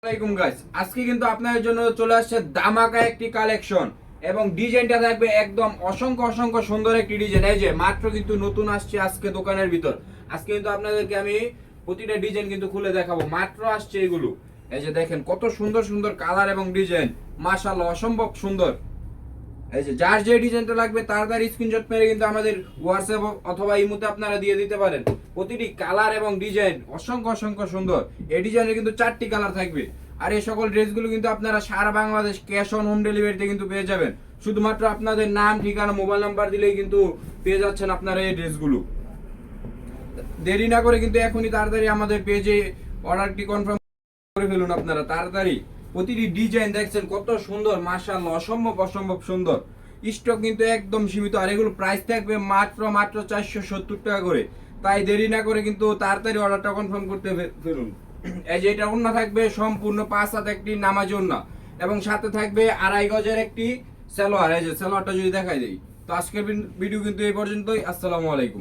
আসসালামাইকুম গাইস, আজকে কিন্তু আপনাদের জন্য চলে আসছে দামাকা একটি কালেকশন এবং ডিজাইনটা থাকবে একদম অসংখ্য অসংখ্য সুন্দর একটি ডিজাইন। এই যে মাত্র কিন্তু নতুন আসছে আজকে দোকানের ভিতর। আজকে কিন্তু আপনাদেরকে আমি প্রতিটা ডিজাইন কিন্তু খুলে দেখাবো, মাত্র আসছে এগুলো। এই যে দেখেন কত সুন্দর সুন্দর কালার এবং ডিজাইন, মাশাআল্লাহ অসম্ভব সুন্দর। এই যে যার যে ডিজাইনটা লাগবে তাড়াতাড়ি স্ক্রিনশট মেরে কিন্তু আমাদের হোয়াটসঅ্যাপ অথবা ইমোতে আপনারা দিয়ে দিতে পারেন। প্রতিটি কালার এবং ডিজাইন অসংখ্য অসংখ্য সুন্দর। এই ডিজাইনের কিন্তু 4টি কালার থাকবে। আর এই সকল ড্রেসগুলো কিন্তু আপনারা সারা বাংলাদেশ ক্যাশ অন হোম ডেলিভারিতে কিন্তু পেয়ে যাবেন। শুধুমাত্র আপনাদের নাম, ঠিকানা, মোবাইল নাম্বার দিলেই কিন্তু পেয়ে যাচ্ছেন আপনারা এই ড্রেসগুলো। দেরি না করে কিন্তু এখনই তাড়াতাড়ি আমাদের পেজে অর্ডারটি কনফার্ম করে ফেলুন আপনারা তাড়াতাড়ি। প্রতিটি ডিজাইন দেখছেন কত সুন্দর, মাশাআল্লাহ অসম্ভব অসম্ভব সুন্দর। স্টক কিন্তু একদম সীমিত, আর এগুলো প্রাইস থাকবে মাত্র 470 টাকা করে। তাই দেরি না করে কিন্তু তাড়াতাড়ি অর্ডারটা কনফার্ম করতে ফেলুন। এই যে এটা ওন্না থাকবে সম্পূর্ণ 5 হাত একটি নামাজি ওন্না এবং সাথে থাকবে 2.5 গজের একটি সালোয়ার। এই যে সালোয়ারটা যদি দেখাই দেই, তো আজকের ভিডিও কিন্তু এই পর্যন্তই। আসসালামু আলাইকুম।